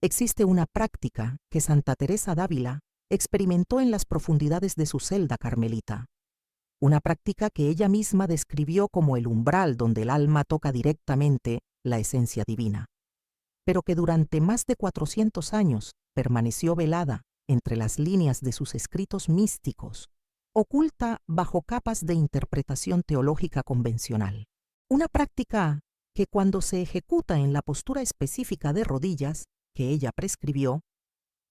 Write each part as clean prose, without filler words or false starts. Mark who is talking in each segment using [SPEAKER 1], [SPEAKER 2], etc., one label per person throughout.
[SPEAKER 1] Existe una práctica que Santa Teresa d'Ávila experimentó en las profundidades de su celda carmelita. Una práctica que ella misma describió como el umbral donde el alma toca directamente la esencia divina, pero que durante más de 400 años permaneció velada entre las líneas de sus escritos místicos, oculta bajo capas de interpretación teológica convencional. Una práctica que cuando se ejecuta en la postura específica de rodillas que ella prescribió,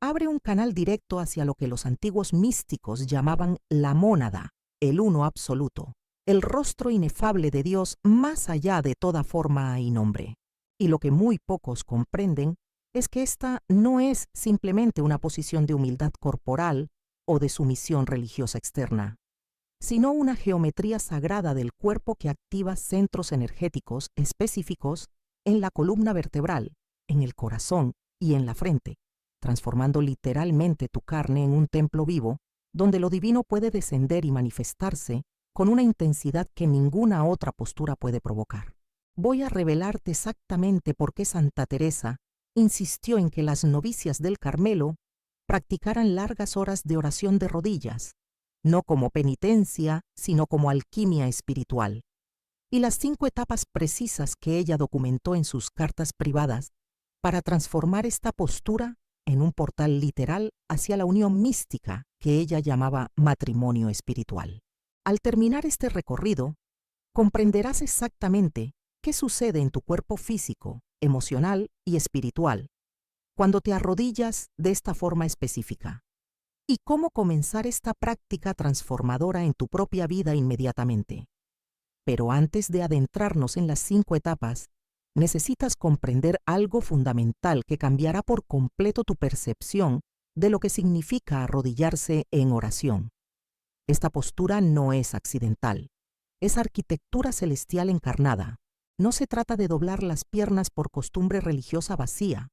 [SPEAKER 1] abre un canal directo hacia lo que los antiguos místicos llamaban la mónada, el uno absoluto, el rostro inefable de Dios más allá de toda forma y nombre. Y lo que muy pocos comprenden es que esta no es simplemente una posición de humildad corporal o de sumisión religiosa externa, sino una geometría sagrada del cuerpo que activa centros energéticos específicos en la columna vertebral, en el corazón y en la frente, transformando literalmente tu carne en un templo vivo donde lo divino puede descender y manifestarse con una intensidad que ninguna otra postura puede provocar. Voy a revelarte exactamente por qué Santa Teresa insistió en que las novicias del Carmelo practicaran largas horas de oración de rodillas, no como penitencia, sino como alquimia espiritual, y las 5 etapas precisas que ella documentó en sus cartas privadas para transformar esta postura en un portal literal hacia la unión mística que ella llamaba matrimonio espiritual. Al terminar este recorrido, comprenderás exactamente qué sucede en tu cuerpo físico, emocional y espiritual cuando te arrodillas de esta forma específica, y cómo comenzar esta práctica transformadora en tu propia vida inmediatamente. Pero antes de adentrarnos en las 5 etapas, necesitas comprender algo fundamental que cambiará por completo tu percepción de lo que significa arrodillarse en oración. Esta postura no es accidental, es arquitectura celestial encarnada. No se trata de doblar las piernas por costumbre religiosa vacía.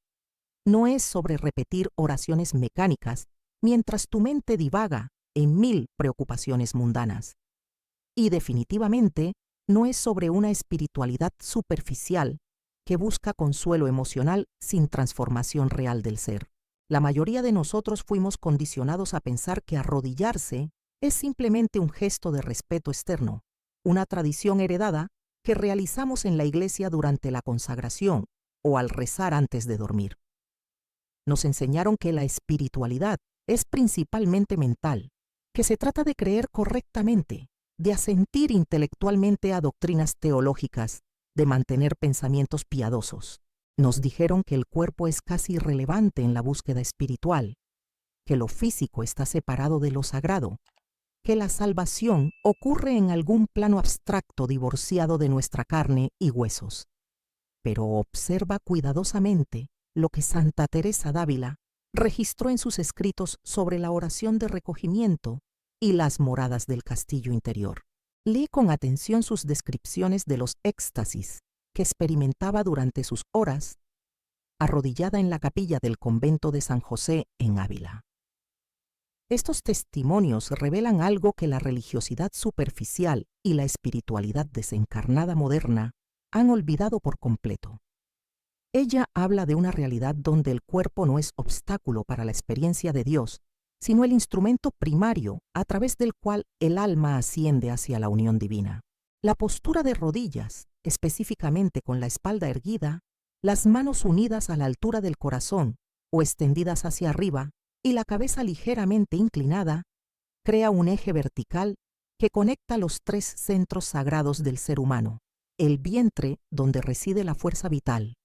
[SPEAKER 1] No es sobre repetir oraciones mecánicas mientras tu mente divaga en 1000 preocupaciones mundanas. Y definitivamente no es sobre una espiritualidad superficial que busca consuelo emocional sin transformación real del ser. La mayoría de nosotros fuimos condicionados a pensar que arrodillarse es simplemente un gesto de respeto externo, una tradición heredada que realizamos en la iglesia durante la consagración o al rezar antes de dormir. Nos enseñaron que la espiritualidad es principalmente mental, que se trata de creer correctamente, de asentir intelectualmente a doctrinas teológicas, de mantener pensamientos piadosos. Nos dijeron que el cuerpo es casi irrelevante en la búsqueda espiritual, que lo físico está separado de lo sagrado, que la salvación ocurre en algún plano abstracto divorciado de nuestra carne y huesos. Pero observa cuidadosamente lo que Santa Teresa d'Ávila registró en sus escritos sobre la oración de recogimiento y las moradas del castillo interior. Lee con atención sus descripciones de los éxtasis que experimentaba durante sus horas arrodillada en la capilla del convento de San José en Ávila. Estos testimonios revelan algo que la religiosidad superficial y la espiritualidad desencarnada moderna han olvidado por completo. Ella habla de una realidad donde el cuerpo no es obstáculo para la experiencia de Dios, sino el instrumento primario a través del cual el alma asciende hacia la unión divina. La postura de rodillas, específicamente con la espalda erguida, las manos unidas a la altura del corazón o extendidas hacia arriba y la cabeza ligeramente inclinada, crea un eje vertical que conecta los 3 centros sagrados del ser humano: el vientre donde reside la fuerza vital,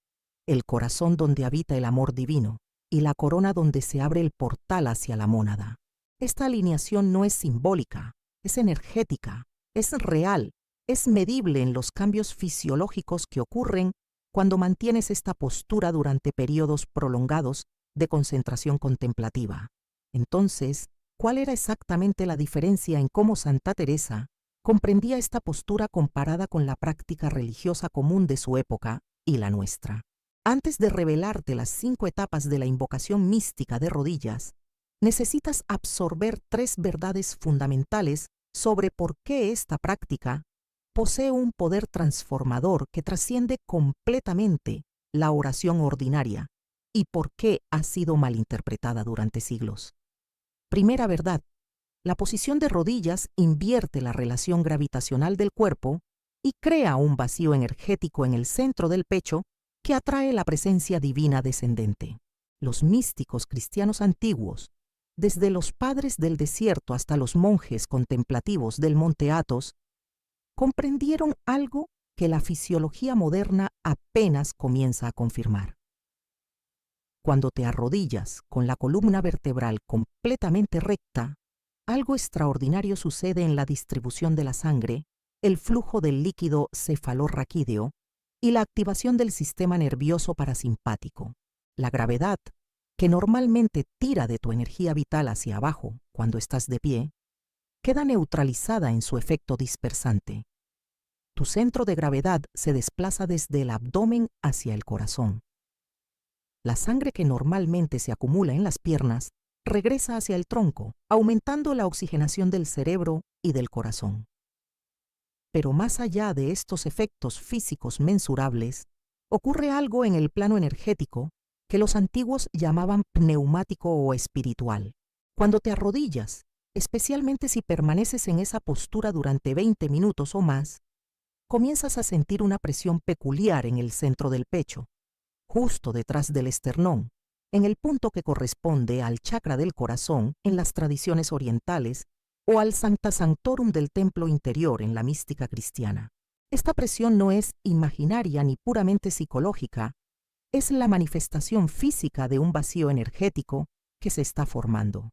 [SPEAKER 1] el corazón donde habita el amor divino y la corona donde se abre el portal hacia la mónada. Esta alineación no es simbólica, es energética, es real, es medible en los cambios fisiológicos que ocurren cuando mantienes esta postura durante periodos prolongados de concentración contemplativa. Entonces, ¿cuál era exactamente la diferencia en cómo Santa Teresa comprendía esta postura comparada con la práctica religiosa común de su época y la nuestra? Antes de revelarte las 5 etapas de la invocación mística de rodillas, necesitas absorber 3 verdades fundamentales sobre por qué esta práctica posee un poder transformador que trasciende completamente la oración ordinaria y por qué ha sido malinterpretada durante siglos. Primera verdad: la posición de rodillas invierte la relación gravitacional del cuerpo y crea un vacío energético en el centro del pecho que atrae la presencia divina descendente. Los místicos cristianos antiguos, desde los padres del desierto hasta los monjes contemplativos del monte Athos, comprendieron algo que la fisiología moderna apenas comienza a confirmar. Cuando te arrodillas con la columna vertebral completamente recta, algo extraordinario sucede en la distribución de la sangre, el flujo del líquido cefalorraquídeo y la activación del sistema nervioso parasimpático. La gravedad, que normalmente tira de tu energía vital hacia abajo cuando estás de pie, queda neutralizada en su efecto dispersante. Tu centro de gravedad se desplaza desde el abdomen hacia el corazón. La sangre que normalmente se acumula en las piernas regresa hacia el tronco, aumentando la oxigenación del cerebro y del corazón. Pero más allá de estos efectos físicos mensurables, ocurre algo en el plano energético que los antiguos llamaban pneumático o espiritual. Cuando te arrodillas, especialmente si permaneces en esa postura durante 20 minutos o más, comienzas a sentir una presión peculiar en el centro del pecho, justo detrás del esternón, en el punto que corresponde al chakra del corazón en las tradiciones orientales o al Sancta Sanctorum del templo interior en la mística cristiana. Esta presión no es imaginaria ni puramente psicológica, es la manifestación física de un vacío energético que se está formando,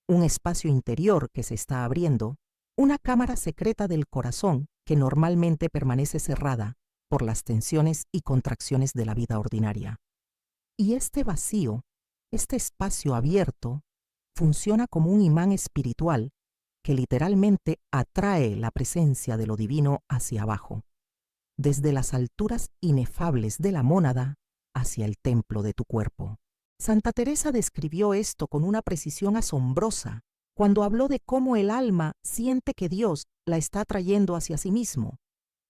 [SPEAKER 1] un espacio interior que se está abriendo, una cámara secreta del corazón que normalmente permanece cerrada por las tensiones y contracciones de la vida ordinaria. Y este vacío, este espacio abierto, funciona como un imán espiritual que literalmente atrae la presencia de lo divino hacia abajo, desde las alturas inefables de la mónada hacia el templo de tu cuerpo. Santa Teresa describió esto con una precisión asombrosa cuando habló de cómo el alma siente que Dios la está atrayendo hacia sí mismo,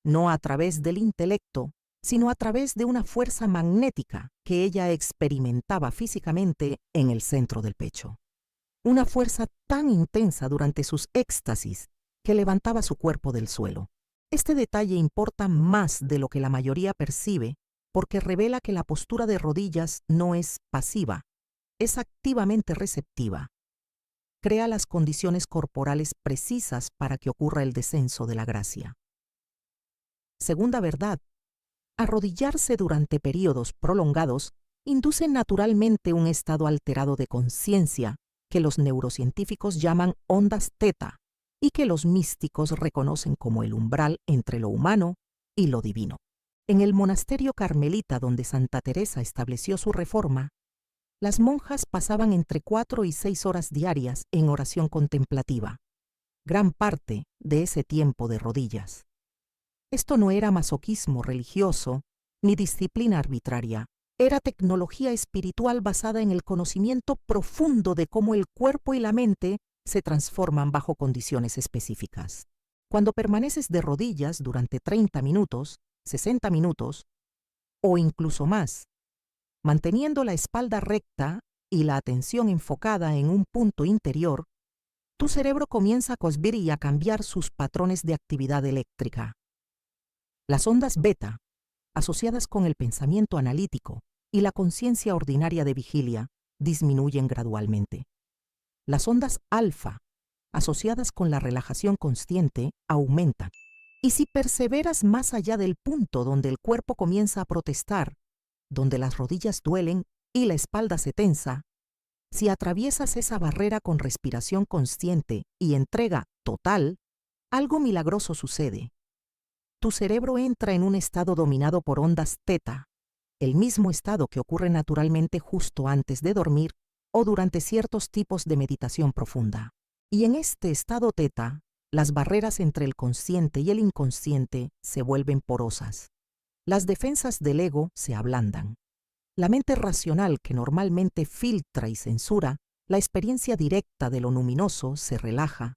[SPEAKER 1] no a través del intelecto, sino a través de una fuerza magnética que ella experimentaba físicamente en el centro del pecho. Una fuerza tan intensa durante sus éxtasis que levantaba su cuerpo del suelo. Este detalle importa más de lo que la mayoría percibe porque revela que la postura de rodillas no es pasiva, es activamente receptiva. Crea las condiciones corporales precisas para que ocurra el descenso de la gracia. Segunda verdad: arrodillarse durante periodos prolongados induce naturalmente un estado alterado de conciencia que los neurocientíficos llaman ondas teta y que los místicos reconocen como el umbral entre lo humano y lo divino. En el monasterio carmelita donde Santa Teresa estableció su reforma, las monjas pasaban entre 4 y 6 horas diarias en oración contemplativa, gran parte de ese tiempo de rodillas. Esto no era masoquismo religioso ni disciplina arbitraria, era tecnología espiritual basada en el conocimiento profundo de cómo el cuerpo y la mente se transforman bajo condiciones específicas. Cuando permaneces de rodillas durante 30 minutos, 60 minutos o incluso más, manteniendo la espalda recta y la atención enfocada en un punto interior, tu cerebro comienza a cosbir y a cambiar sus patrones de actividad eléctrica. Las ondas beta, asociadas con el pensamiento analítico y la conciencia ordinaria de vigilia, disminuyen gradualmente. Las ondas alfa, asociadas con la relajación consciente, aumentan. Y si perseveras más allá del punto donde el cuerpo comienza a protestar, donde las rodillas duelen y la espalda se tensa, si atraviesas esa barrera con respiración consciente y entrega total, algo milagroso sucede. Tu cerebro entra en un estado dominado por ondas teta, el mismo estado que ocurre naturalmente justo antes de dormir o durante ciertos tipos de meditación profunda. Y en este estado teta, las barreras entre el consciente y el inconsciente se vuelven porosas. Las defensas del ego se ablandan. La mente racional que normalmente filtra y censura la experiencia directa de lo luminoso se relaja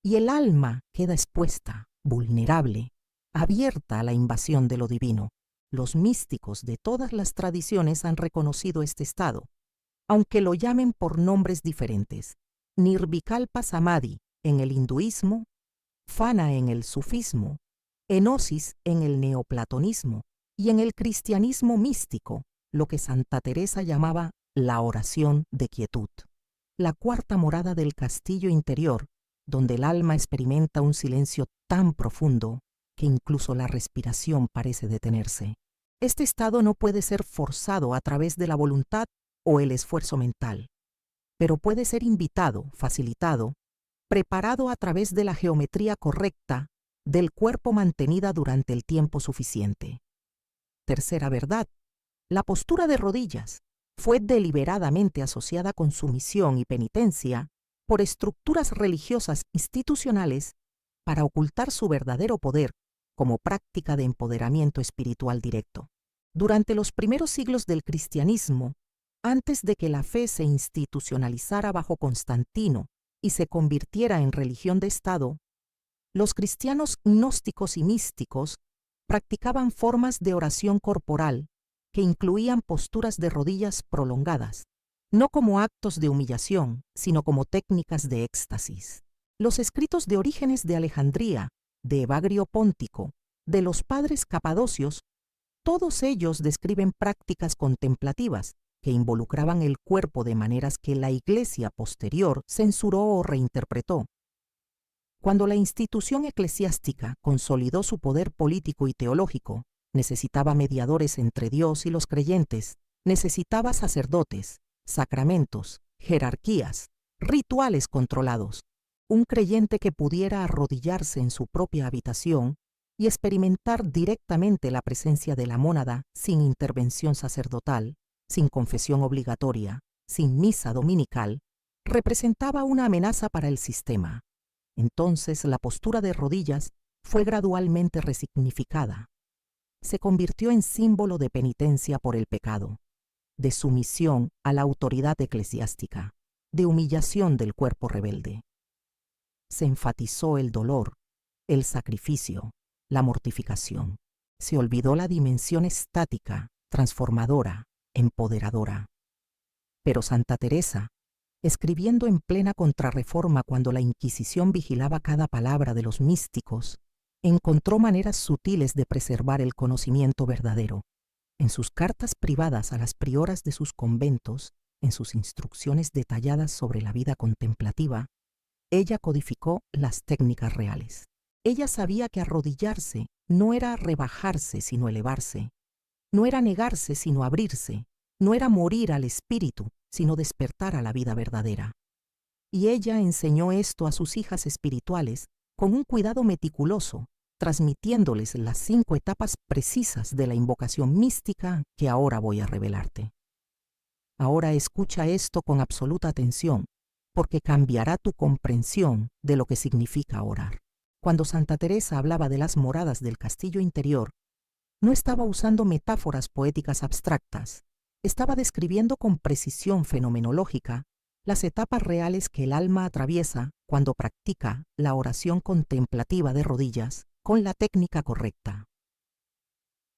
[SPEAKER 1] y el alma queda expuesta, vulnerable, abierta a la invasión de lo divino. Los místicos de todas las tradiciones han reconocido este estado, aunque lo llamen por nombres diferentes. Nirvikalpa Samadhi en el hinduismo, Fana en el sufismo, Enosis en el neoplatonismo y en el cristianismo místico, lo que Santa Teresa llamaba la oración de quietud. La cuarta morada del castillo interior, donde el alma experimenta un silencio tan profundo que incluso la respiración parece detenerse. Este estado no puede ser forzado a través de la voluntad o el esfuerzo mental, pero puede ser invitado, facilitado, preparado a través de la geometría correcta del cuerpo mantenida durante el tiempo suficiente. Tercera verdad, la postura de rodillas fue deliberadamente asociada con sumisión y penitencia por estructuras religiosas institucionales para ocultar su verdadero poder como práctica de empoderamiento espiritual directo. Durante los primeros siglos del cristianismo, antes de que la fe se institucionalizara bajo Constantino y se convirtiera en religión de Estado, los cristianos gnósticos y místicos practicaban formas de oración corporal que incluían posturas de rodillas prolongadas, no como actos de humillación, sino como técnicas de éxtasis. Los escritos de Orígenes de Alejandría, de Evagrio Póntico, de los padres capadocios, todos ellos describen prácticas contemplativas que involucraban el cuerpo de maneras que la Iglesia posterior censuró o reinterpretó. Cuando la institución eclesiástica consolidó su poder político y teológico, necesitaba mediadores entre Dios y los creyentes, necesitaba sacerdotes, sacramentos, jerarquías, rituales controlados. Un creyente que pudiera arrodillarse en su propia habitación y experimentar directamente la presencia de la mónada sin intervención sacerdotal, sin confesión obligatoria, sin misa dominical, representaba una amenaza para el sistema. Entonces la postura de rodillas fue gradualmente resignificada. Se convirtió en símbolo de penitencia por el pecado, de sumisión a la autoridad eclesiástica, de humillación del cuerpo rebelde. Se enfatizó el dolor, el sacrificio, la mortificación. Se olvidó la dimensión estática, transformadora, empoderadora. Pero Santa Teresa, escribiendo en plena Contrarreforma cuando la Inquisición vigilaba cada palabra de los místicos, encontró maneras sutiles de preservar el conocimiento verdadero. En sus cartas privadas a las prioras de sus conventos, en sus instrucciones detalladas sobre la vida contemplativa, ella codificó las técnicas reales. Ella sabía que arrodillarse no era rebajarse sino elevarse, no era negarse sino abrirse, no era morir al espíritu sino despertar a la vida verdadera. Y ella enseñó esto a sus hijas espirituales con un cuidado meticuloso, transmitiéndoles las 5 etapas precisas de la invocación mística que ahora voy a revelarte. Ahora escucha esto con absoluta atención, porque cambiará tu comprensión de lo que significa orar. Cuando Santa Teresa hablaba de las moradas del castillo interior, no estaba usando metáforas poéticas abstractas, estaba describiendo con precisión fenomenológica las etapas reales que el alma atraviesa cuando practica la oración contemplativa de rodillas con la técnica correcta.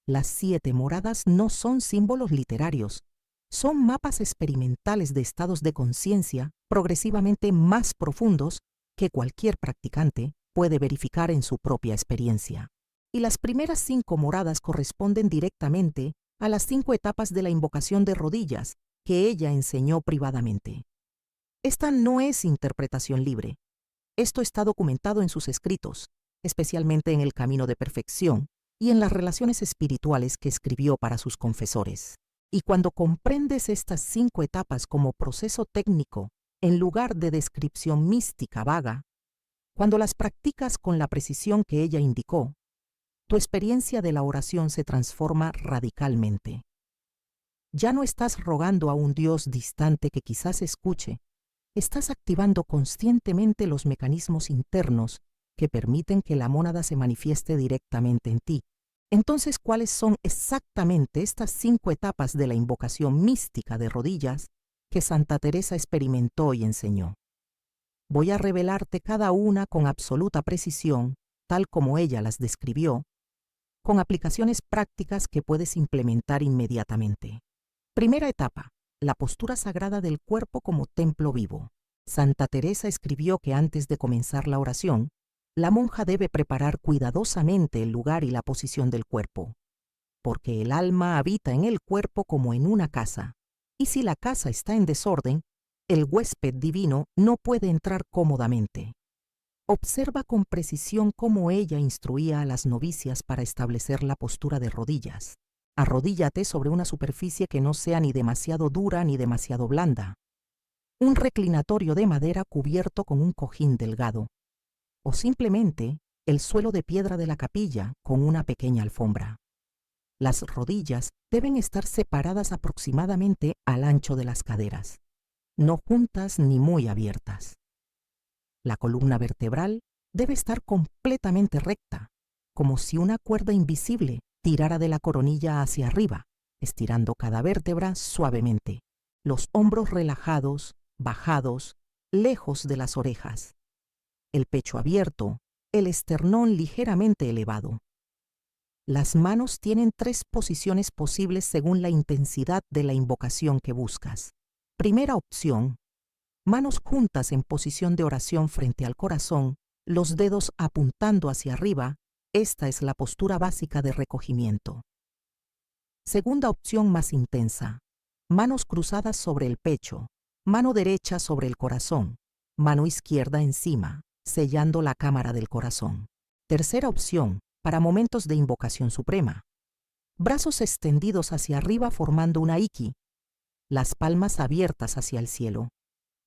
[SPEAKER 1] Las 7 moradas no son símbolos literarios, son mapas experimentales de estados de conciencia progresivamente más profundos que cualquier practicante puede verificar en su propia experiencia. Y las primeras 5 moradas corresponden directamente a las 5 etapas de la invocación de rodillas que ella enseñó privadamente. Esta no es interpretación libre. Esto está documentado en sus escritos, especialmente en El Camino de Perfección y en las relaciones espirituales que escribió para sus confesores. Y cuando comprendes estas 5 etapas como proceso técnico en lugar de descripción mística vaga, cuando las practicas con la precisión que ella indicó, tu experiencia de la oración se transforma radicalmente. Ya no estás rogando a un Dios distante que quizás escuche, estás activando conscientemente los mecanismos internos que permiten que la mónada se manifieste directamente en ti. Entonces, ¿cuáles son exactamente estas 5 etapas de la invocación mística de rodillas que Santa Teresa experimentó y enseñó? Voy a revelarte cada una con absoluta precisión, tal como ella las describió, con aplicaciones prácticas que puedes implementar inmediatamente. Primera etapa, la postura sagrada del cuerpo como templo vivo. Santa Teresa escribió que antes de comenzar la oración, la monja debe preparar cuidadosamente el lugar y la posición del cuerpo, porque el alma habita en el cuerpo como en una casa, y si la casa está en desorden, el huésped divino no puede entrar cómodamente. Observa con precisión cómo ella instruía a las novicias para establecer la postura de rodillas. Arrodíllate sobre una superficie que no sea ni demasiado dura ni demasiado blanda. Un reclinatorio de madera cubierto con un cojín delgado, o simplemente el suelo de piedra de la capilla con una pequeña alfombra. Las rodillas deben estar separadas aproximadamente al ancho de las caderas, no juntas ni muy abiertas. La columna vertebral debe estar completamente recta, como si una cuerda invisible tirara de la coronilla hacia arriba, estirando cada vértebra suavemente. Los hombros relajados, bajados, lejos de las orejas. El pecho abierto, el esternón ligeramente elevado. Las manos tienen 3 posiciones posibles según la intensidad de la invocación que buscas. Primera opción, manos juntas en posición de oración frente al corazón, los dedos apuntando hacia arriba. Esta es la postura básica de recogimiento. Segunda opción más intensa, manos cruzadas sobre el pecho, mano derecha sobre el corazón, mano izquierda encima, sellando la cámara del corazón. Tercera opción, para momentos de invocación suprema. Brazos extendidos hacia arriba formando una Iki, las palmas abiertas hacia el cielo,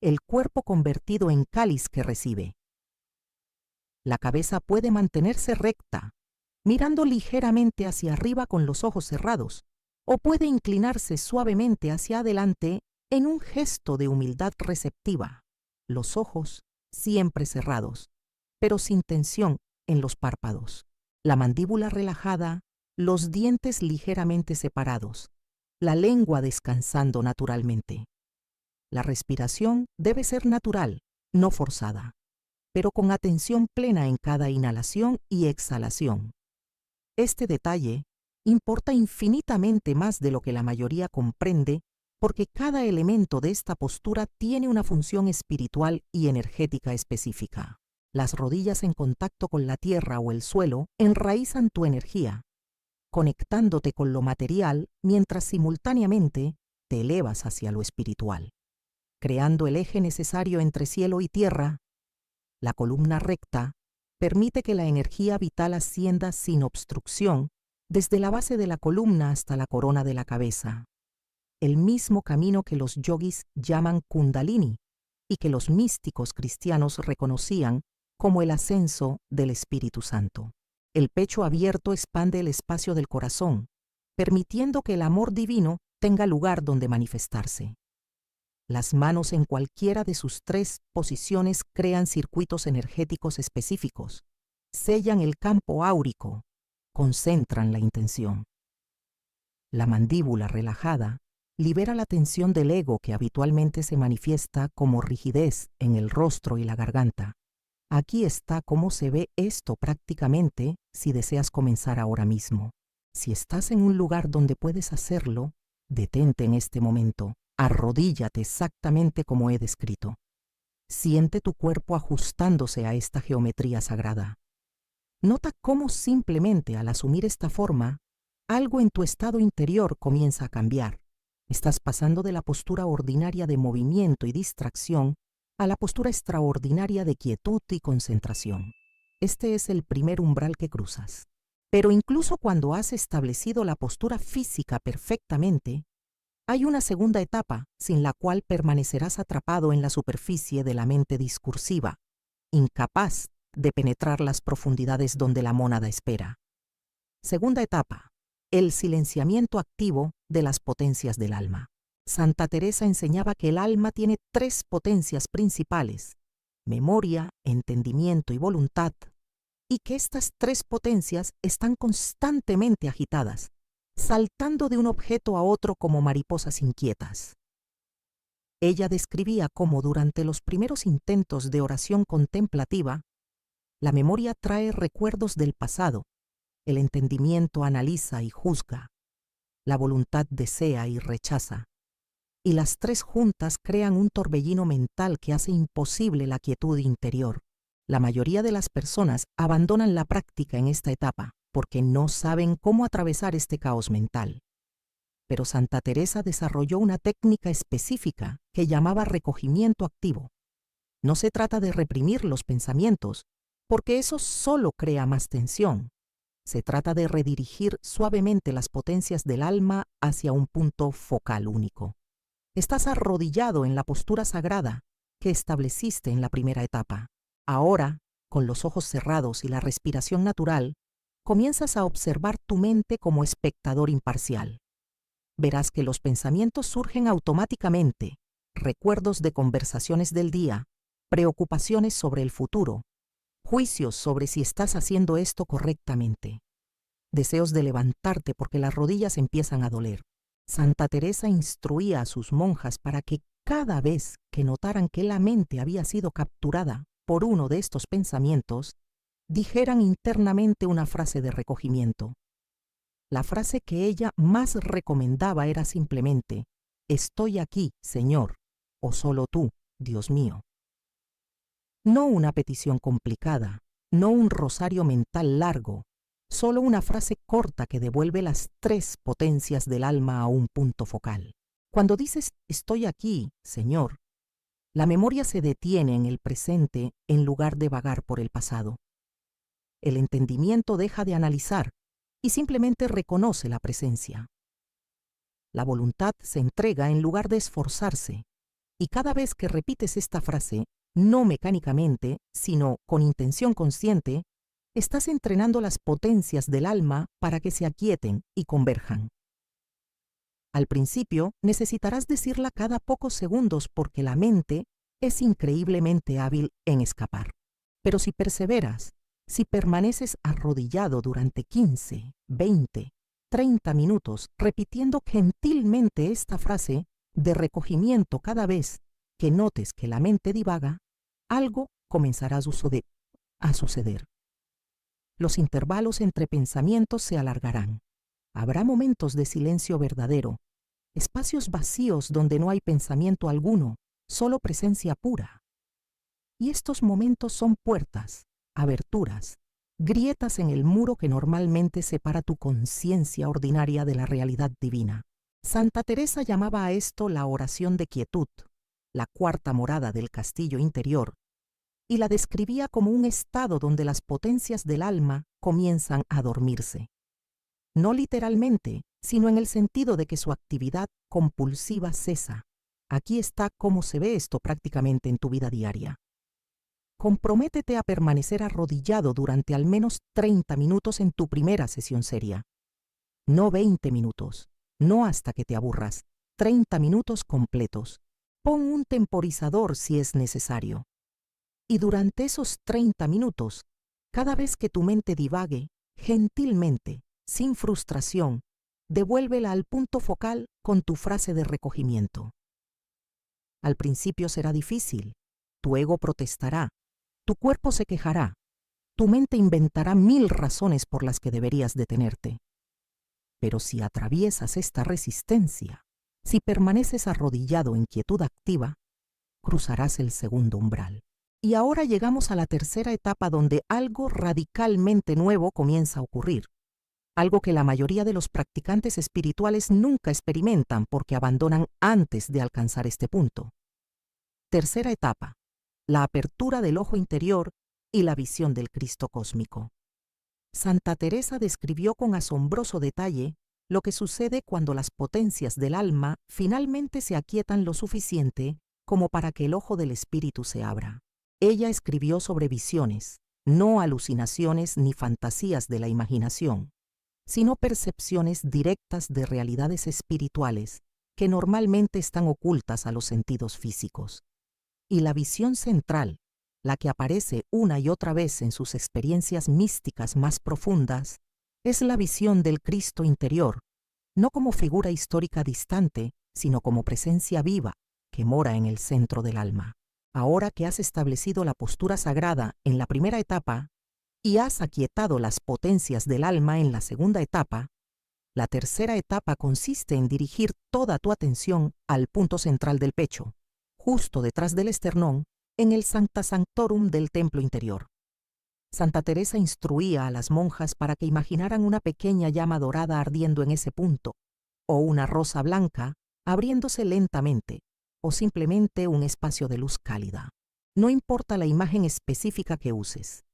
[SPEAKER 1] el cuerpo convertido en cáliz que recibe. La cabeza puede mantenerse recta, mirando ligeramente hacia arriba con los ojos cerrados, o puede inclinarse suavemente hacia adelante en un gesto de humildad receptiva, los ojos siempre cerrados, pero sin tensión en los párpados, la mandíbula relajada, los dientes ligeramente separados, la lengua descansando naturalmente. La respiración debe ser natural, no forzada, pero con atención plena en cada inhalación y exhalación. Este detalle importa infinitamente más de lo que la mayoría comprende, porque cada elemento de esta postura tiene una función espiritual y energética específica. Las rodillas en contacto con la tierra o el suelo enraizan tu energía, conectándote con lo material mientras simultáneamente te elevas hacia lo espiritual, creando el eje necesario entre cielo y tierra. La columna recta permite que la energía vital ascienda sin obstrucción desde la base de la columna hasta la corona de la cabeza, el mismo camino que los yogis llaman Kundalini y que los místicos cristianos reconocían como el ascenso del Espíritu Santo. El pecho abierto expande el espacio del corazón, permitiendo que el amor divino tenga lugar donde manifestarse. Las manos en cualquiera de sus 3 posiciones crean circuitos energéticos específicos, sellan el campo áurico, concentran la intención. La mandíbula relajada libera la tensión del ego que habitualmente se manifiesta como rigidez en el rostro y la garganta. Aquí está cómo se ve esto prácticamente si deseas comenzar ahora mismo. Si estás en un lugar donde puedes hacerlo, detente en este momento. Arrodíllate exactamente como he descrito. Siente tu cuerpo ajustándose a esta geometría sagrada. Nota cómo simplemente al asumir esta forma, algo en tu estado interior comienza a cambiar. Estás pasando de la postura ordinaria de movimiento y distracción a la postura extraordinaria de quietud y concentración. Este es el primer umbral que cruzas. Pero incluso cuando has establecido la postura física perfectamente, hay una segunda etapa sin la cual permanecerás atrapado en la superficie de la mente discursiva, incapaz de penetrar las profundidades donde la mónada espera. Segunda etapa, el silenciamiento activo de las potencias del alma. Santa Teresa enseñaba que el alma tiene 3 potencias principales, memoria, entendimiento y voluntad, y que estas 3 potencias están constantemente agitadas, saltando de un objeto a otro como mariposas inquietas. Ella describía cómo durante los primeros intentos de oración contemplativa, la memoria trae recuerdos del pasado El entendimiento analiza y juzga. La voluntad desea y rechaza. Y las tres juntas crean un torbellino mental que hace imposible la quietud interior. La mayoría de las personas abandonan la práctica en esta etapa porque no saben cómo atravesar este caos mental. Pero Santa Teresa desarrolló una técnica específica que llamaba recogimiento activo. No se trata de reprimir los pensamientos, porque eso solo crea más tensión. Se trata de redirigir suavemente las potencias del alma hacia un punto focal único. Estás arrodillado en la postura sagrada que estableciste en la primera etapa. Ahora, con los ojos cerrados y la respiración natural, comienzas a observar tu mente como espectador imparcial. Verás que los pensamientos surgen automáticamente, recuerdos de conversaciones del día, preocupaciones sobre el futuro, juicios sobre si estás haciendo esto correctamente, deseos de levantarte porque las rodillas empiezan a doler. Santa Teresa instruía a sus monjas para que cada vez que notaran que la mente había sido capturada por uno de estos pensamientos, dijeran internamente una frase de recogimiento. La frase que ella más recomendaba era simplemente: «Estoy aquí, Señor», o «Solo tú, Dios mío». No una petición complicada, no un rosario mental largo, solo una frase corta que devuelve las tres potencias del alma a un punto focal. Cuando dices «Estoy aquí, Señor», la memoria se detiene en el presente en lugar de vagar por el pasado. El entendimiento deja de analizar y simplemente reconoce la presencia. La voluntad se entrega en lugar de esforzarse, y cada vez que repites esta frase, no mecánicamente, sino con intención consciente, estás entrenando las potencias del alma para que se aquieten y converjan. Al principio necesitarás decirla cada pocos segundos porque la mente es increíblemente hábil en escapar. Pero si perseveras, si permaneces arrodillado durante 15, 20, 30 minutos repitiendo gentilmente esta frase de recogimiento cada vez que notes que la mente divaga, algo comenzará a suceder. Los intervalos entre pensamientos se alargarán. Habrá momentos de silencio verdadero, espacios vacíos donde no hay pensamiento alguno, solo presencia pura. Y estos momentos son puertas, aberturas, grietas en el muro que normalmente separa tu conciencia ordinaria de la realidad divina. Santa Teresa llamaba a esto la oración de quietud, la cuarta morada del castillo interior, y la describía como un estado donde las potencias del alma comienzan a dormirse. No literalmente, sino en el sentido de que su actividad compulsiva cesa. Aquí está cómo se ve esto prácticamente en tu vida diaria. Comprométete a permanecer arrodillado durante al menos 30 minutos en tu primera sesión seria. No 20 minutos, no hasta que te aburras, 30 minutos completos. Pon un temporizador si es necesario. Y durante esos 30 minutos, cada vez que tu mente divague, gentilmente, sin frustración, devuélvela al punto focal con tu frase de recogimiento. Al principio será difícil, tu ego protestará, tu cuerpo se quejará, tu mente inventará 1000 razones por las que deberías detenerte. Pero si atraviesas esta resistencia, si permaneces arrodillado en quietud activa, cruzarás el segundo umbral. Y ahora llegamos a la tercera etapa donde algo radicalmente nuevo comienza a ocurrir. Algo que la mayoría de los practicantes espirituales nunca experimentan porque abandonan antes de alcanzar este punto. Tercera etapa: la apertura del ojo interior y la visión del Cristo cósmico. Santa Teresa describió con asombroso detalle lo que sucede cuando las potencias del alma finalmente se aquietan lo suficiente como para que el ojo del espíritu se abra. Ella escribió sobre visiones, no alucinaciones ni fantasías de la imaginación, sino percepciones directas de realidades espirituales que normalmente están ocultas a los sentidos físicos. Y la visión central, la que aparece una y otra vez en sus experiencias místicas más profundas, es la visión del Cristo interior, no como figura histórica distante, sino como presencia viva que mora en el centro del alma. Ahora que has establecido la postura sagrada en la primera etapa, y has aquietado las potencias del alma en la segunda etapa, la tercera etapa consiste en dirigir toda tu atención al punto central del pecho, justo detrás del esternón, en el Sancta Sanctorum del templo interior. Santa Teresa instruía a las monjas para que imaginaran una pequeña llama dorada ardiendo en ese punto, o una rosa blanca abriéndose lentamente, o simplemente un espacio de luz cálida. No importa la imagen específica que uses.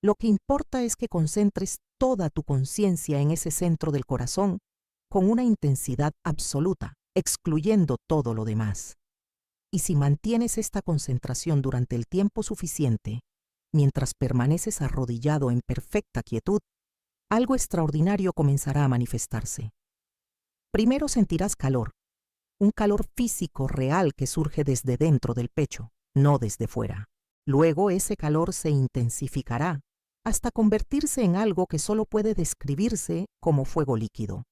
[SPEAKER 1] Lo que importa es que concentres toda tu conciencia en ese centro del corazón con una intensidad absoluta, excluyendo todo lo demás. Y si mantienes esta concentración durante el tiempo suficiente, mientras permaneces arrodillado en perfecta quietud, algo extraordinario comenzará a manifestarse. Primero sentirás calor, un calor físico real que surge desde dentro del pecho, no desde fuera. Luego ese calor se intensificará hasta convertirse en algo que solo puede describirse como fuego líquido,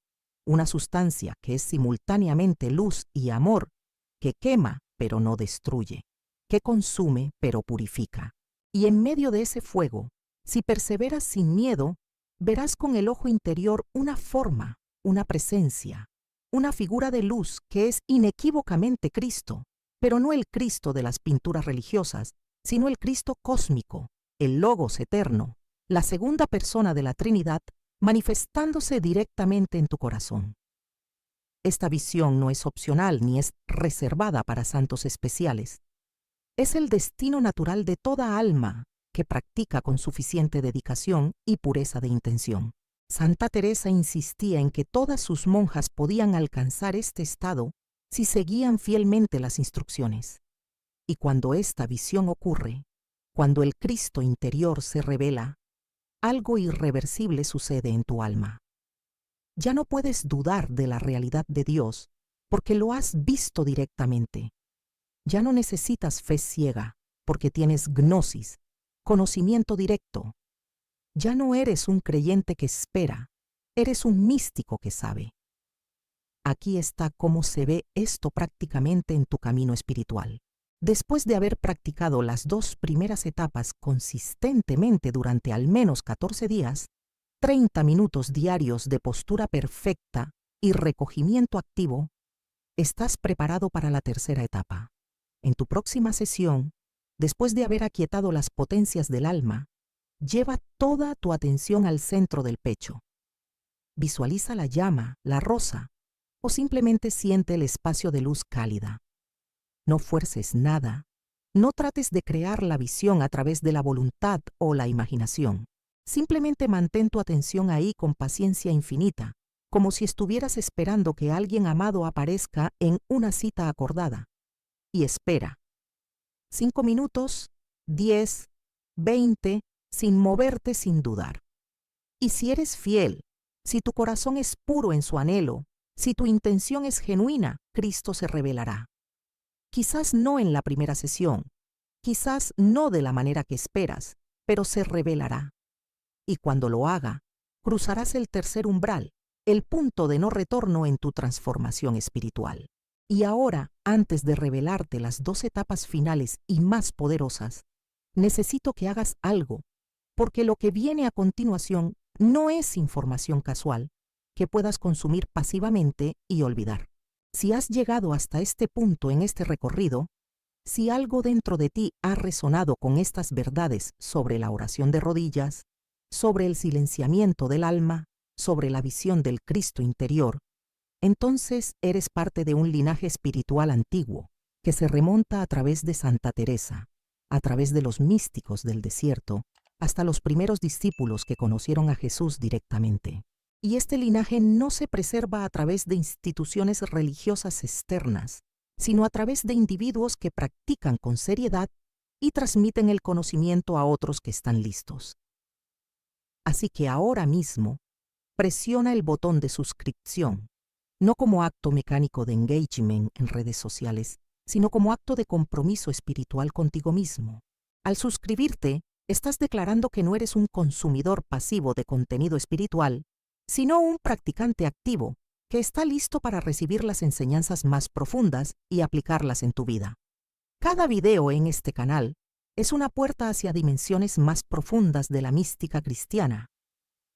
[SPEAKER 1] una sustancia que es simultáneamente luz y amor, que quema pero no destruye, que consume pero purifica. Y en medio de ese fuego, si perseveras sin miedo, verás con el ojo interior una forma, una presencia, una figura de luz que es inequívocamente Cristo, pero no el Cristo de las pinturas religiosas, sino el Cristo cósmico, el Logos eterno, la segunda persona de la Trinidad, manifestándose directamente en tu corazón. Esta visión no es opcional ni es reservada para santos especiales. Es el destino natural de toda alma que practica con suficiente dedicación y pureza de intención. Santa Teresa insistía en que todas sus monjas podían alcanzar este estado si seguían fielmente las instrucciones. Y cuando esta visión ocurre, cuando el Cristo interior se revela, algo irreversible sucede en tu alma. Ya no puedes dudar de la realidad de Dios porque lo has visto directamente. Ya no necesitas fe ciega porque tienes gnosis, conocimiento directo. Ya no eres un creyente que espera, eres un místico que sabe. Aquí está cómo se ve esto prácticamente en tu camino espiritual. Después de haber practicado las 2 primeras etapas consistentemente durante al menos 14 días, 30 minutos diarios de postura perfecta y recogimiento activo, estás preparado para la tercera etapa. En tu próxima sesión, después de haber aquietado las potencias del alma, lleva toda tu atención al centro del pecho. Visualiza la llama, la rosa, o simplemente siente el espacio de luz cálida. No fuerces nada. No trates de crear la visión a través de la voluntad o la imaginación. Simplemente mantén tu atención ahí con paciencia infinita, como si estuvieras esperando que alguien amado aparezca en una cita acordada. Y espera. 5 minutos, 10, 20, sin moverte, sin dudar. Y si eres fiel, si tu corazón es puro en su anhelo, si tu intención es genuina, Cristo se revelará. Quizás no en la primera sesión, quizás no de la manera que esperas, pero se revelará. Y cuando lo haga, cruzarás el tercer umbral, el punto de no retorno en tu transformación espiritual. Y ahora, antes de revelarte las 2 etapas finales y más poderosas, necesito que hagas algo, porque lo que viene a continuación no es información casual que puedas consumir pasivamente y olvidar. Si has llegado hasta este punto en este recorrido, si algo dentro de ti ha resonado con estas verdades sobre la oración de rodillas, sobre el silenciamiento del alma, sobre la visión del Cristo interior, entonces eres parte de un linaje espiritual antiguo que se remonta a través de Santa Teresa, a través de los místicos del desierto, hasta los primeros discípulos que conocieron a Jesús directamente. Y este linaje no se preserva a través de instituciones religiosas externas, sino a través de individuos que practican con seriedad y transmiten el conocimiento a otros que están listos. Así que ahora mismo, presiona el botón de suscripción, no como acto mecánico de engagement en redes sociales, sino como acto de compromiso espiritual contigo mismo. Al suscribirte, estás declarando que no eres un consumidor pasivo de contenido espiritual, sino un practicante activo que está listo para recibir las enseñanzas más profundas y aplicarlas en tu vida. Cada video en este canal Es una puerta hacia dimensiones más profundas de la mística cristiana.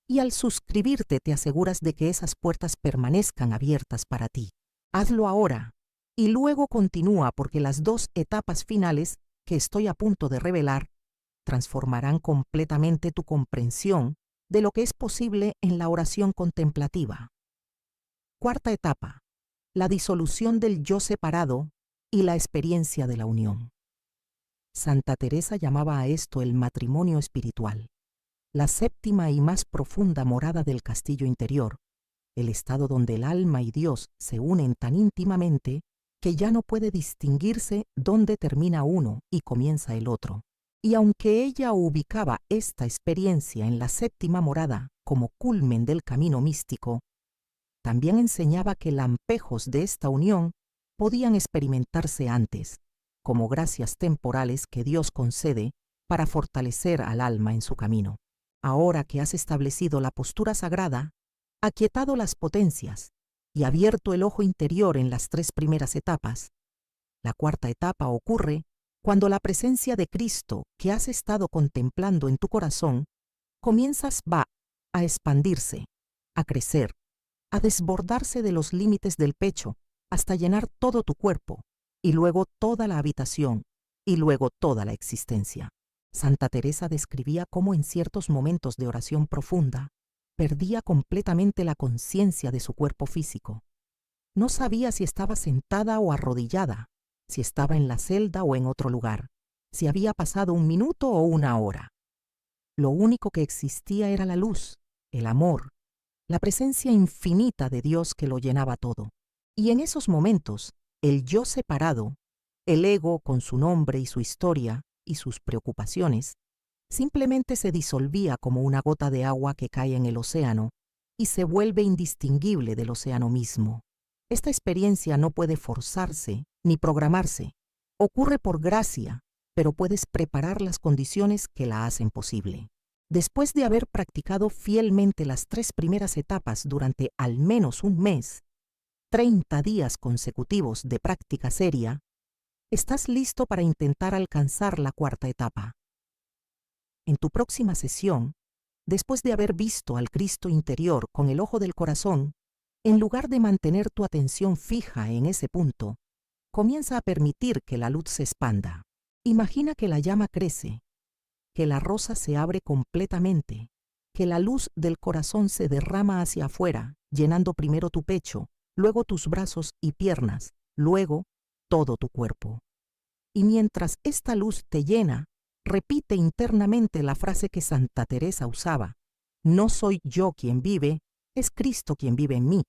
[SPEAKER 1] Y al suscribirte te aseguras de que esas puertas permanezcan abiertas para ti. Hazlo ahora y luego continúa, porque las 2 etapas finales que estoy a punto de revelar transformarán completamente tu comprensión de lo que es posible en la oración contemplativa. Cuarta etapa: la disolución del yo separado y la experiencia de la unión. Santa Teresa llamaba a esto el matrimonio espiritual, la 7ª y más profunda morada del castillo interior, el estado donde el alma y Dios se unen tan íntimamente que ya no puede distinguirse dónde termina uno y comienza el otro. Y aunque ella ubicaba esta experiencia en la 7ª morada como culmen del camino místico, también enseñaba que lampejos de esta unión podían experimentarse antes, como gracias temporales que Dios concede para fortalecer al alma en su camino. Ahora que has establecido la postura sagrada, aquietado las potencias y abierto el ojo interior en las 3 primeras etapas, la 4ª etapa ocurre cuando la presencia de Cristo que has estado contemplando en tu corazón va a expandirse, a crecer, a desbordarse de los límites del pecho hasta llenar todo tu cuerpo, y luego toda la habitación, y luego toda la existencia. Santa Teresa describía cómo en ciertos momentos de oración profunda perdía completamente la conciencia de su cuerpo físico. No sabía si estaba sentada o arrodillada, si estaba en la celda o en otro lugar, si había pasado 1 minuto o 1 hora. Lo único que existía era la luz, el amor, la presencia infinita de Dios que lo llenaba todo. Y en esos momentos, el yo separado, el ego con su nombre y su historia y sus preocupaciones, simplemente se disolvía como una gota de agua que cae en el océano y se vuelve indistinguible del océano mismo. Esta experiencia no puede forzarse ni programarse. Ocurre por gracia, pero puedes preparar las condiciones que la hacen posible. Después de haber practicado fielmente las 3 primeras etapas durante al menos 1 mes, 30 días consecutivos de práctica seria, estás listo para intentar alcanzar la 4ª etapa. En tu próxima sesión, después de haber visto al Cristo interior con el ojo del corazón, en lugar de mantener tu atención fija en ese punto, comienza a permitir que la luz se expanda. Imagina que la llama crece, que la rosa se abre completamente, que la luz del corazón se derrama hacia afuera, llenando primero tu pecho, luego tus brazos y piernas, luego todo tu cuerpo. Y mientras esta luz te llena, repite internamente la frase que Santa Teresa usaba: no soy yo quien vive, es Cristo quien vive en mí.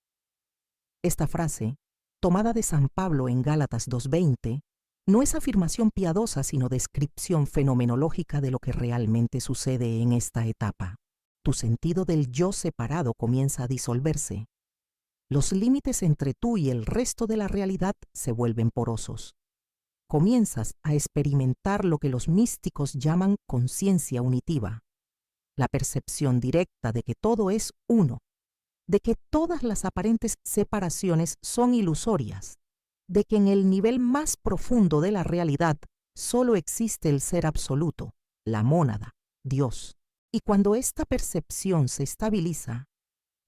[SPEAKER 1] Esta frase, tomada de San Pablo en Gálatas 2:20, no es afirmación piadosa sino descripción fenomenológica de lo que realmente sucede en esta etapa. Tu sentido del yo separado comienza a disolverse. Los límites entre tú y el resto de la realidad se vuelven porosos. Comienzas a experimentar lo que los místicos llaman conciencia unitiva, la percepción directa de que todo es uno, de que todas las aparentes separaciones son ilusorias, de que en el nivel más profundo de la realidad solo existe el ser absoluto, la mónada, Dios. Y cuando esta percepción se estabiliza,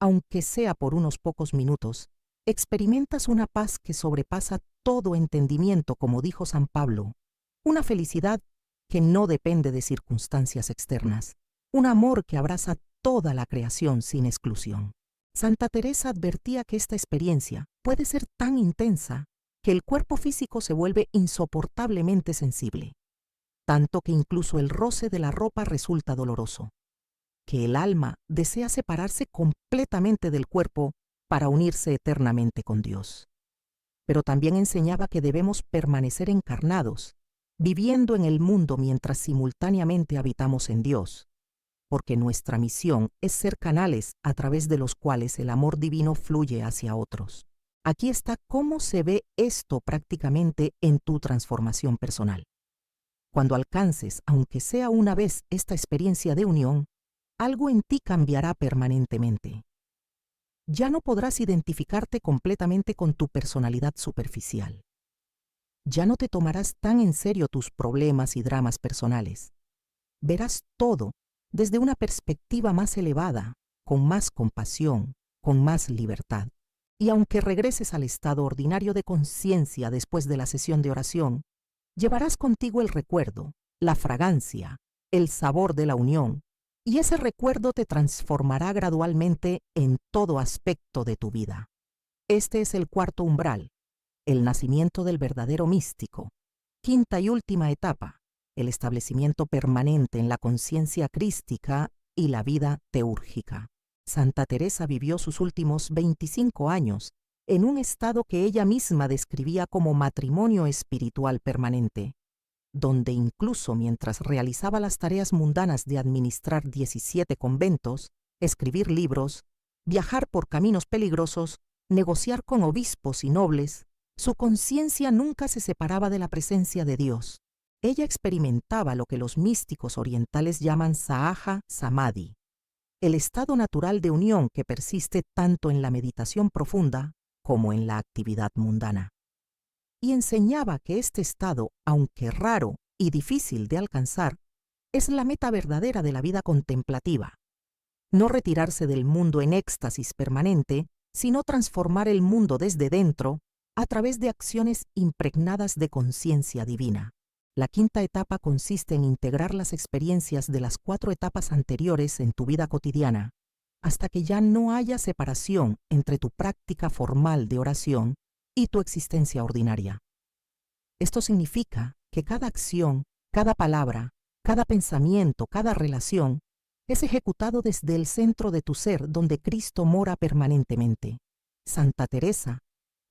[SPEAKER 1] aunque sea por unos pocos minutos, experimentas una paz que sobrepasa todo entendimiento, como dijo San Pablo, una felicidad que no depende de circunstancias externas, un amor que abraza toda la creación sin exclusión. Santa Teresa advertía que esta experiencia puede ser tan intensa que el cuerpo físico se vuelve insoportablemente sensible, tanto que incluso el roce de la ropa resulta doloroso, que el alma desea separarse completamente del cuerpo para unirse eternamente con Dios. Pero también enseñaba que debemos permanecer encarnados, viviendo en el mundo mientras simultáneamente habitamos en Dios, porque nuestra misión es ser canales a través de los cuales el amor divino fluye hacia otros. Aquí está cómo se ve esto prácticamente en tu transformación personal. Cuando alcances, aunque sea una vez, esta experiencia de unión, algo en ti cambiará permanentemente. Ya no podrás identificarte completamente con tu personalidad superficial. Ya no te tomarás tan en serio tus problemas y dramas personales. Verás todo desde una perspectiva más elevada, con más compasión, con más libertad. Y aunque regreses al estado ordinario de conciencia después de la sesión de oración, llevarás contigo el recuerdo, la fragancia, el sabor de la unión, y ese recuerdo te transformará gradualmente en todo aspecto de tu vida. Este es el cuarto umbral, el nacimiento del verdadero místico. Quinta y última etapa, el establecimiento permanente en la conciencia crística y la vida teúrgica. Santa Teresa vivió sus últimos 25 años en un estado que ella misma describía como matrimonio espiritual permanente, donde incluso mientras realizaba las tareas mundanas de administrar 17 conventos, escribir libros, viajar por caminos peligrosos, negociar con obispos y nobles, su conciencia nunca se separaba de la presencia de Dios. Ella experimentaba lo que los místicos orientales llaman sahaja samadhi, el estado natural de unión que persiste tanto en la meditación profunda como en la actividad mundana. Y enseñaba que este estado, aunque raro y difícil de alcanzar, es la meta verdadera de la vida contemplativa. No retirarse del mundo en éxtasis permanente, sino transformar el mundo desde dentro a través de acciones impregnadas de conciencia divina. La quinta etapa consiste en integrar las experiencias de las 4 etapas anteriores en tu vida cotidiana, hasta que ya no haya separación entre tu práctica formal de oración y tu existencia ordinaria. Esto significa que cada acción, cada palabra, cada pensamiento, cada relación es ejecutado desde el centro de tu ser donde Cristo mora permanentemente. Santa Teresa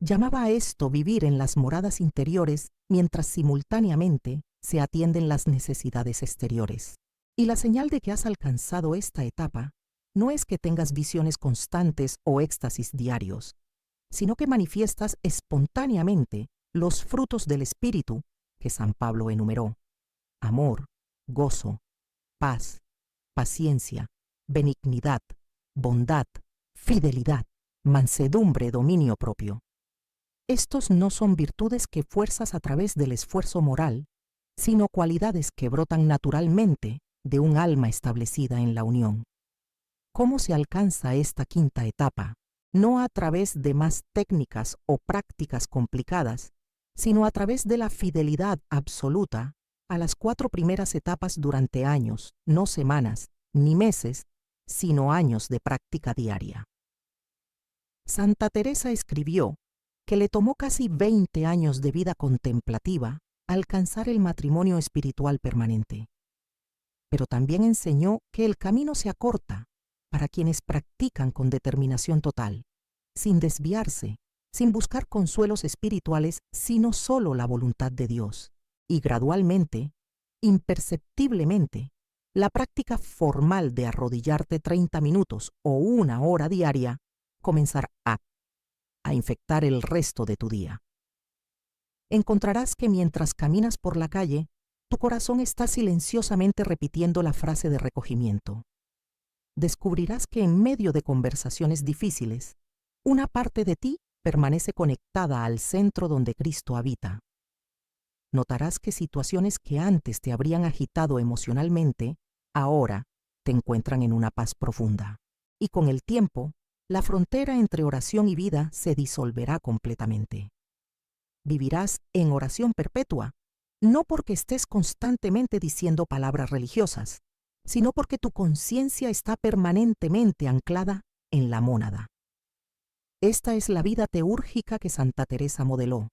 [SPEAKER 1] llamaba a esto vivir en las moradas interiores mientras simultáneamente se atienden las necesidades exteriores. Y la señal de que has alcanzado esta etapa no es que tengas visiones constantes o éxtasis diarios, sino que manifiestas espontáneamente los frutos del Espíritu que San Pablo enumeró: amor, gozo, paz, paciencia, benignidad, bondad, fidelidad, mansedumbre, dominio propio. Estos no son virtudes que fuerzas a través del esfuerzo moral, sino cualidades que brotan naturalmente de un alma establecida en la unión. ¿Cómo se alcanza esta quinta etapa? No a través de más técnicas o prácticas complicadas, sino a través de la fidelidad absoluta a las 4 primeras etapas durante años, no semanas, ni meses, sino años de práctica diaria. Santa Teresa escribió que le tomó casi 20 años de vida contemplativa alcanzar el matrimonio espiritual permanente. Pero también enseñó que el camino se acorta para quienes practican con determinación total, sin desviarse, sin buscar consuelos espirituales, sino solo la voluntad de Dios. Y gradualmente, imperceptiblemente, la práctica formal de arrodillarte 30 minutos o 1 hora diaria comenzará a infectar el resto de tu día. Encontrarás que mientras caminas por la calle, tu corazón está silenciosamente repitiendo la frase de recogimiento. Descubrirás que en medio de conversaciones difíciles, una parte de ti permanece conectada al centro donde Cristo habita. Notarás que situaciones que antes te habrían agitado emocionalmente, ahora te encuentran en una paz profunda. Y con el tiempo, la frontera entre oración y vida se disolverá completamente. Vivirás en oración perpetua, no porque estés constantemente diciendo palabras religiosas, sino porque tu conciencia está permanentemente anclada en la mónada. Esta es la vida teúrgica que Santa Teresa modeló,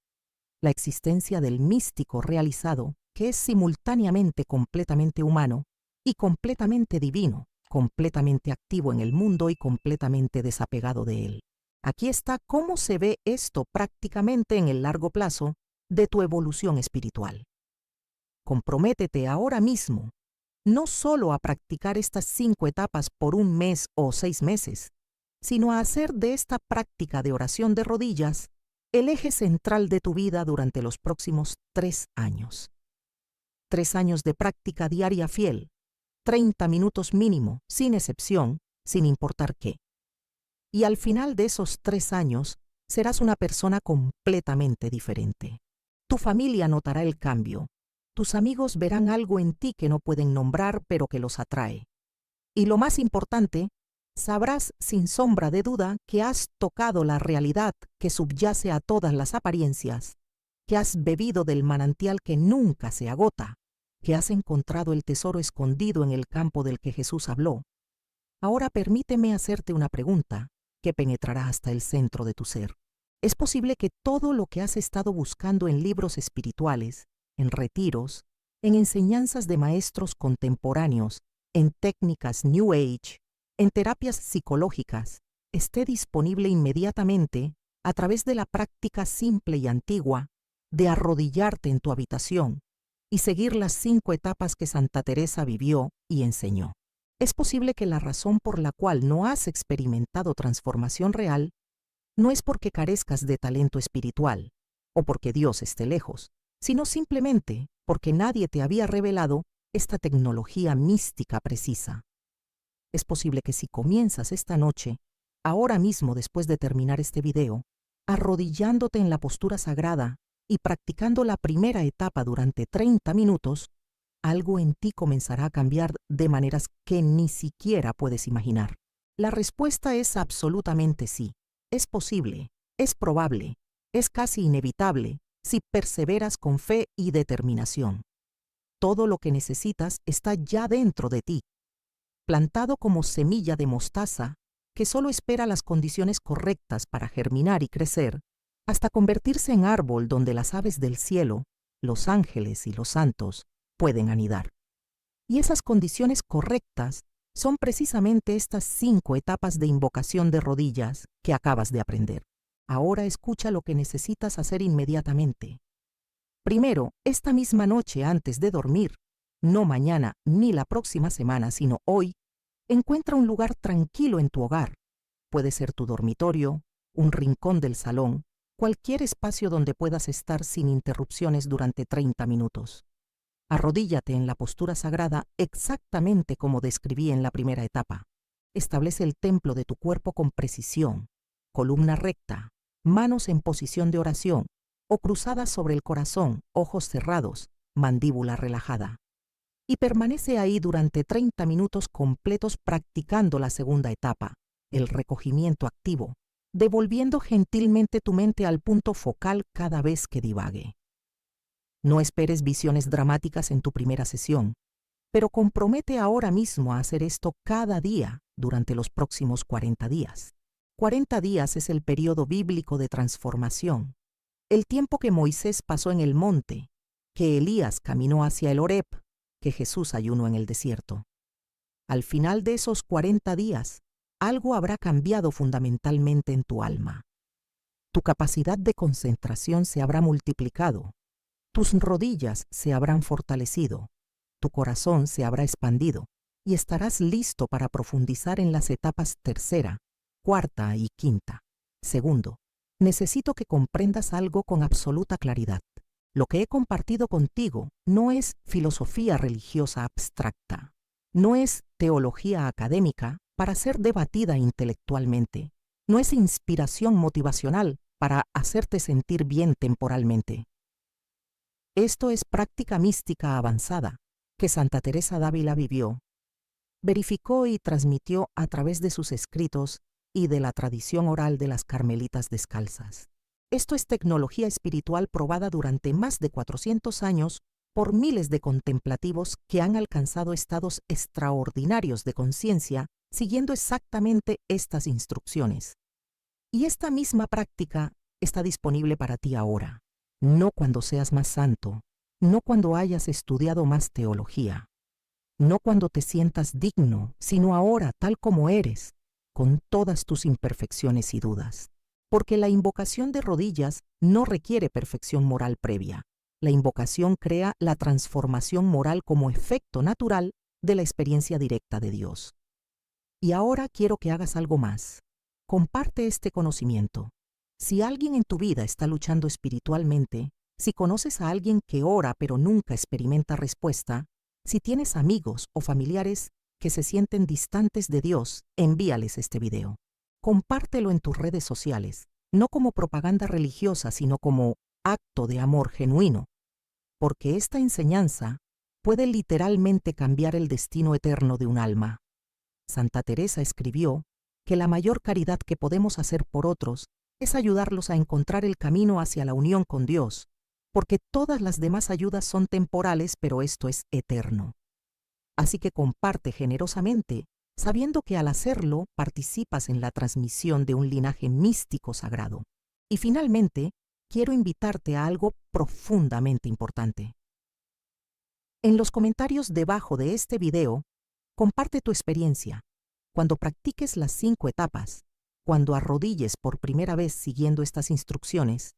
[SPEAKER 1] la existencia del místico realizado que es simultáneamente completamente humano y completamente divino, completamente activo en el mundo y completamente desapegado de él. Aquí está cómo se ve esto prácticamente en el largo plazo de tu evolución espiritual. Comprométete ahora mismo, no solo a practicar estas 5 etapas por 1 mes o 6 meses, sino a hacer de esta práctica de oración de rodillas el eje central de tu vida durante los próximos 3 años. 3 años de práctica diaria fiel, 30 minutos mínimo, sin excepción, sin importar qué. Y al final de esos 3 años, serás una persona completamente diferente. Tu familia notará el cambio. Tus amigos verán algo en ti que no pueden nombrar, pero que los atrae. Y lo más importante, sabrás sin sombra de duda que has tocado la realidad que subyace a todas las apariencias, que has bebido del manantial que nunca se agota, que has encontrado el tesoro escondido en el campo del que Jesús habló. Ahora permíteme hacerte una pregunta que penetrará hasta el centro de tu ser. Es posible que todo lo que has estado buscando en libros espirituales, en retiros, en enseñanzas de maestros contemporáneos, en técnicas New Age, en terapias psicológicas, esté disponible inmediatamente a través de la práctica simple y antigua de arrodillarte en tu habitación y seguir las 5 etapas que Santa Teresa vivió y enseñó. Es posible que la razón por la cual no has experimentado transformación real no es porque carezcas de talento espiritual o porque Dios esté lejos, sino simplemente porque nadie te había revelado esta tecnología mística precisa. Es posible que si comienzas esta noche, ahora mismo después de terminar este video, arrodillándote en la postura sagrada y practicando la primera etapa durante 30 minutos, algo en ti comenzará a cambiar de maneras que ni siquiera puedes imaginar. La respuesta es absolutamente sí. Es posible, es probable, es casi inevitable si perseveras con fe y determinación. Todo lo que necesitas está ya dentro de ti, plantado como semilla de mostaza que solo espera las condiciones correctas para germinar y crecer, hasta convertirse en árbol donde las aves del cielo, los ángeles y los santos pueden anidar. Y esas condiciones correctas son precisamente estas 5 etapas de invocación de rodillas que acabas de aprender. Ahora escucha lo que necesitas hacer inmediatamente. Primero, esta misma noche antes de dormir, no mañana ni la próxima semana, sino hoy, encuentra un lugar tranquilo en tu hogar. Puede ser tu dormitorio, un rincón del salón, cualquier espacio donde puedas estar sin interrupciones durante 30 minutos. Arrodíllate en la postura sagrada exactamente como describí en la primera etapa. Establece el templo de tu cuerpo con precisión, columna recta, manos en posición de oración o cruzadas sobre el corazón, ojos cerrados, mandíbula relajada. Y permanece ahí durante 30 minutos completos practicando la segunda etapa, el recogimiento activo, devolviendo gentilmente tu mente al punto focal cada vez que divague. No esperes visiones dramáticas en tu primera sesión, pero compromete ahora mismo a hacer esto cada día durante los próximos 40 días. 40 días es el periodo bíblico de transformación, el tiempo que Moisés pasó en el monte, que Elías caminó hacia el Horeb, que Jesús ayunó en el desierto. Al final de esos 40 días, algo habrá cambiado fundamentalmente en tu alma. Tu capacidad de concentración se habrá multiplicado. Tus rodillas se habrán fortalecido, tu corazón se habrá expandido y estarás listo para profundizar en las etapas tercera, cuarta y quinta. Segundo, necesito que comprendas algo con absoluta claridad. Lo que he compartido contigo no es filosofía religiosa abstracta, no es teología académica para ser debatida intelectualmente, no es inspiración motivacional para hacerte sentir bien temporalmente. Esto es práctica mística avanzada que Santa Teresa d'Ávila vivió, verificó y transmitió a través de sus escritos y de la tradición oral de las Carmelitas Descalzas. Esto es tecnología espiritual probada durante más de 400 años por miles de contemplativos que han alcanzado estados extraordinarios de conciencia siguiendo exactamente estas instrucciones. Y esta misma práctica está disponible para ti ahora. No cuando seas más santo, no cuando hayas estudiado más teología, no cuando te sientas digno, sino ahora tal como eres, con todas tus imperfecciones y dudas. Porque la invocación de rodillas no requiere perfección moral previa. La invocación crea la transformación moral como efecto natural de la experiencia directa de Dios. Y ahora quiero que hagas algo más. Comparte este conocimiento. Si alguien en tu vida está luchando espiritualmente, si conoces a alguien que ora pero nunca experimenta respuesta, si tienes amigos o familiares que se sienten distantes de Dios, envíales este video. Compártelo en tus redes sociales, no como propaganda religiosa, sino como acto de amor genuino, porque esta enseñanza puede literalmente cambiar el destino eterno de un alma. Santa Teresa escribió que la mayor caridad que podemos hacer por otros es ayudarlos a encontrar el camino hacia la unión con Dios, porque todas las demás ayudas son temporales, pero esto es eterno. Así que comparte generosamente, sabiendo que al hacerlo participas en la transmisión de un linaje místico sagrado. Y finalmente, quiero invitarte a algo profundamente importante. En los comentarios debajo de este video, comparte tu experiencia. Cuando practiques las 5 etapas, cuando arrodilles por primera vez siguiendo estas instrucciones,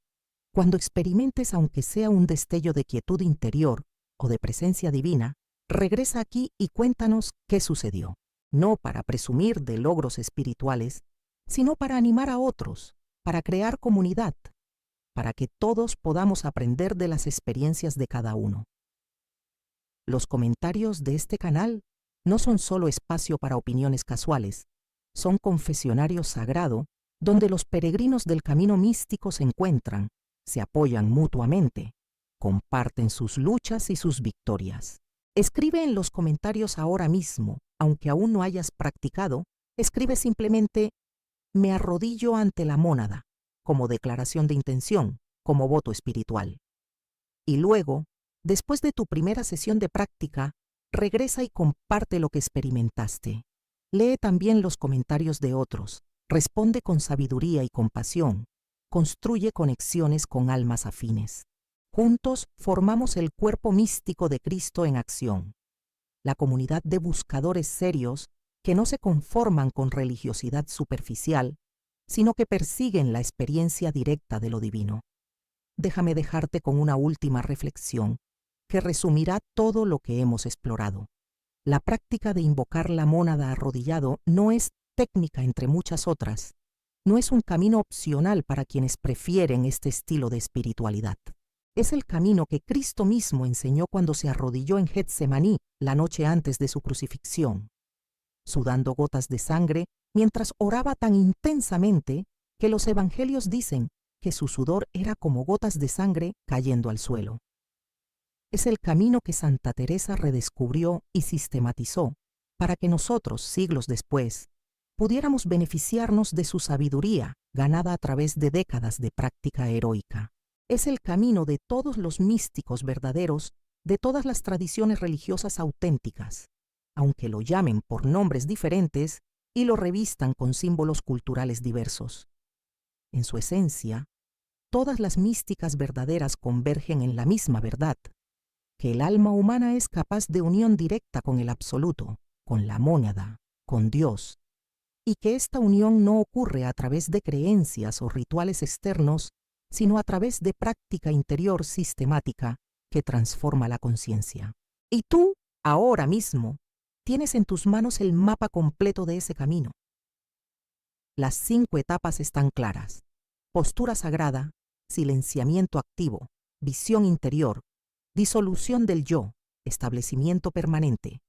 [SPEAKER 1] cuando experimentes aunque sea un destello de quietud interior o de presencia divina, regresa aquí y cuéntanos qué sucedió. No para presumir de logros espirituales, sino para animar a otros, para crear comunidad, para que todos podamos aprender de las experiencias de cada uno. Los comentarios de este canal no son solo espacio para opiniones casuales, son confesionario sagrado donde los peregrinos del camino místico se encuentran, se apoyan mutuamente, comparten sus luchas y sus victorias. Escribe en los comentarios ahora mismo, aunque aún no hayas practicado, escribe simplemente «Me arrodillo ante la mónada», como declaración de intención, como voto espiritual. Y luego, después de tu primera sesión de práctica, regresa y comparte lo que experimentaste. Lee también los comentarios de otros, responde con sabiduría y compasión, construye conexiones con almas afines. Juntos formamos el cuerpo místico de Cristo en acción, la comunidad de buscadores serios que no se conforman con religiosidad superficial, sino que persiguen la experiencia directa de lo divino. Déjame dejarte con una última reflexión que resumirá todo lo que hemos explorado. La práctica de invocar la mónada arrodillado no es técnica entre muchas otras, no es un camino opcional para quienes prefieren este estilo de espiritualidad. Es el camino que Cristo mismo enseñó cuando se arrodilló en Getsemaní la noche antes de su crucifixión, sudando gotas de sangre mientras oraba tan intensamente que los evangelios dicen que su sudor era como gotas de sangre cayendo al suelo. Es el camino que Santa Teresa redescubrió y sistematizó para que nosotros, siglos después, pudiéramos beneficiarnos de su sabiduría ganada a través de décadas de práctica heroica. Es el camino de todos los místicos verdaderos de todas las tradiciones religiosas auténticas, aunque lo llamen por nombres diferentes y lo revistan con símbolos culturales diversos. En su esencia, todas las místicas verdaderas convergen en la misma verdad, que el alma humana es capaz de unión directa con el absoluto, con la mónada, con Dios, y que esta unión no ocurre a través de creencias o rituales externos, sino a través de práctica interior sistemática que transforma la conciencia. Y tú, ahora mismo, tienes en tus manos el mapa completo de ese camino. Las 5 etapas están claras: postura sagrada, silenciamiento activo, visión interior, disolución del yo, establecimiento permanente.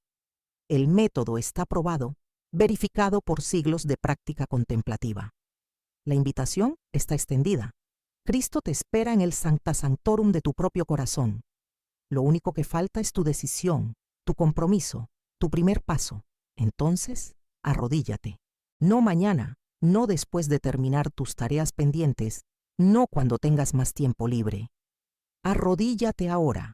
[SPEAKER 1] El método está probado, verificado por siglos de práctica contemplativa. La invitación está extendida. Cristo te espera en el Sancta Sanctorum de tu propio corazón. Lo único que falta es tu decisión, tu compromiso, tu primer paso. Entonces, arrodíllate. No mañana, no después de terminar tus tareas pendientes, no cuando tengas más tiempo libre. Arrodíllate ahora.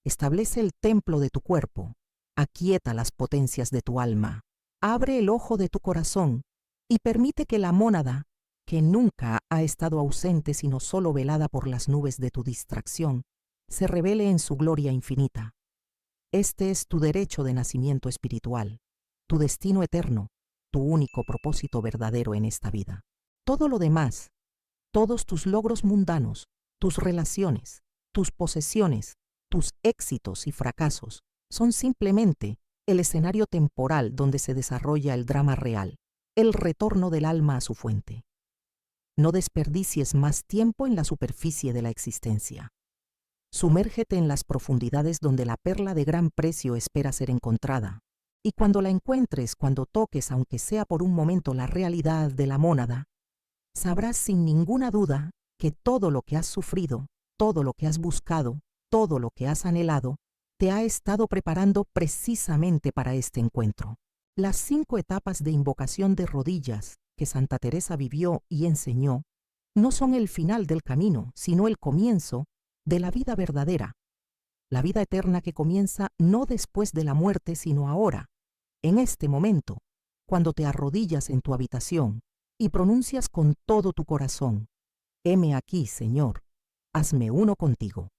[SPEAKER 1] Establece el templo de tu cuerpo. Aquieta las potencias de tu alma. Abre el ojo de tu corazón y permite que la mónada, que nunca ha estado ausente sino solo velada por las nubes de tu distracción, se revele en su gloria infinita. Este es tu derecho de nacimiento espiritual, tu destino eterno, tu único propósito verdadero en esta vida. Todo lo demás, todos tus logros mundanos, tus relaciones, tus posesiones, tus éxitos y fracasos, son simplemente el escenario temporal donde se desarrolla el drama real, el retorno del alma a su fuente. No desperdicies más tiempo en la superficie de la existencia. Sumérgete en las profundidades donde la perla de gran precio espera ser encontrada. Y cuando la encuentres, cuando toques, aunque sea por un momento, la realidad de la mónada, sabrás sin ninguna duda que todo lo que has sufrido, todo lo que has buscado, todo lo que has anhelado, te ha estado preparando precisamente para este encuentro. Las 5 etapas de invocación de rodillas que Santa Teresa vivió y enseñó no son el final del camino, sino el comienzo de la vida verdadera, la vida eterna que comienza no después de la muerte, sino ahora, en este momento, cuando te arrodillas en tu habitación y pronuncias con todo tu corazón: heme aquí, Señor, hazme uno contigo.